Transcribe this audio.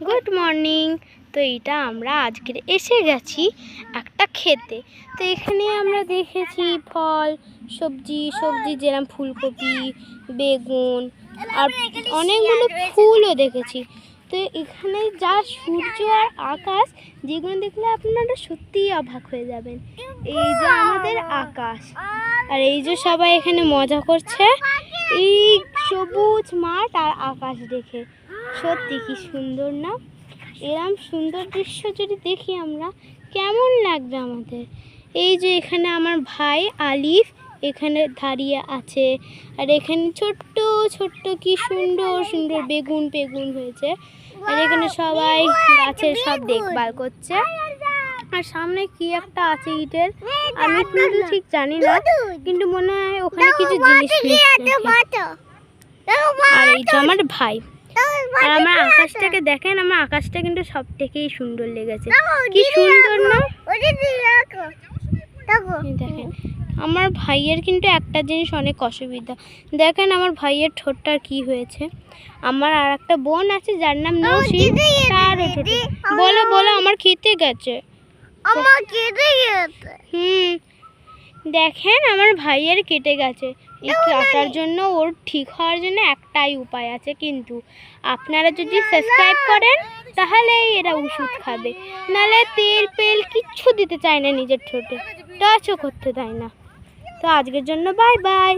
Good morning. তো এটা আমরা আজকের এসে গেছি একটা খেতে। তো এখানে আমরা দেখেছি ফল সবজি যেরকম ফুলকপি, বেগুন আর অনেকগুলো ফুলও দেখেছি। তো এখানে যা সূর্য আর আকাশ, যেগুলো দেখলে আপনারা সত্যিই অবাক হয়ে যাবেন। এই যে আমাদের আকাশ, আর এই যে সবাই এখানে মজা করছে এই সবুজ মাঠ আর আকাশ দেখে। সত্যি কি সুন্দর না? এরম সুন্দর দৃশ্য যদি দেখি আমরা, কেমন লাগবে আমাদের। এই যে এখানে আমার ভাই আলিফ এখানে দাঁড়িয়ে আছে, আর এখানে ছোট্ট ছোট্ট কি সুন্দর সুন্দর বেগুন হয়েছে। আর এখানে সবাই গাছের সব দেখভাল করছে। আর সামনে কি একটা আছে ইটের, আমি কিন্তু ঠিক জানি না, কিন্তু মনে হয় ওখানে কিছু জিনিস মিশছে। আর এই যে আমার ভাই, আর আমার আকাশটাকে দেখেন, আমার আকাশটা কিন্তু সব থেকেই সুন্দর লেগেছে। কি সুন্দর না? দেখেন আমার ভাইয়ের কিন্তু একটা জিনিস অনেক অসুবিধা। দেখেন আমার ভাইয়ের ঠোঁটটা কি হয়েছে। আমার আর একটা বোন আছে যার নাম নৌশিন, তারও ঠোঁট বলে বলে আমার খেতে গেছে। দেখেন আমার ভাইয়ের কেটে গেছে। এই কাটার জন্য ওর ঠিক হওয়ার জন্য একটাই উপায় আছে, কিন্তু আপনারা যদি সাবস্ক্রাইব করেন তাহলেই এরা ওষুধ খাবে, নাহলে তেল পেল কিচ্ছু দিতে চায় না, নিজের ঠোঁটে টাচও করতে দেয় না। তো আজকের জন্য বাই বাই।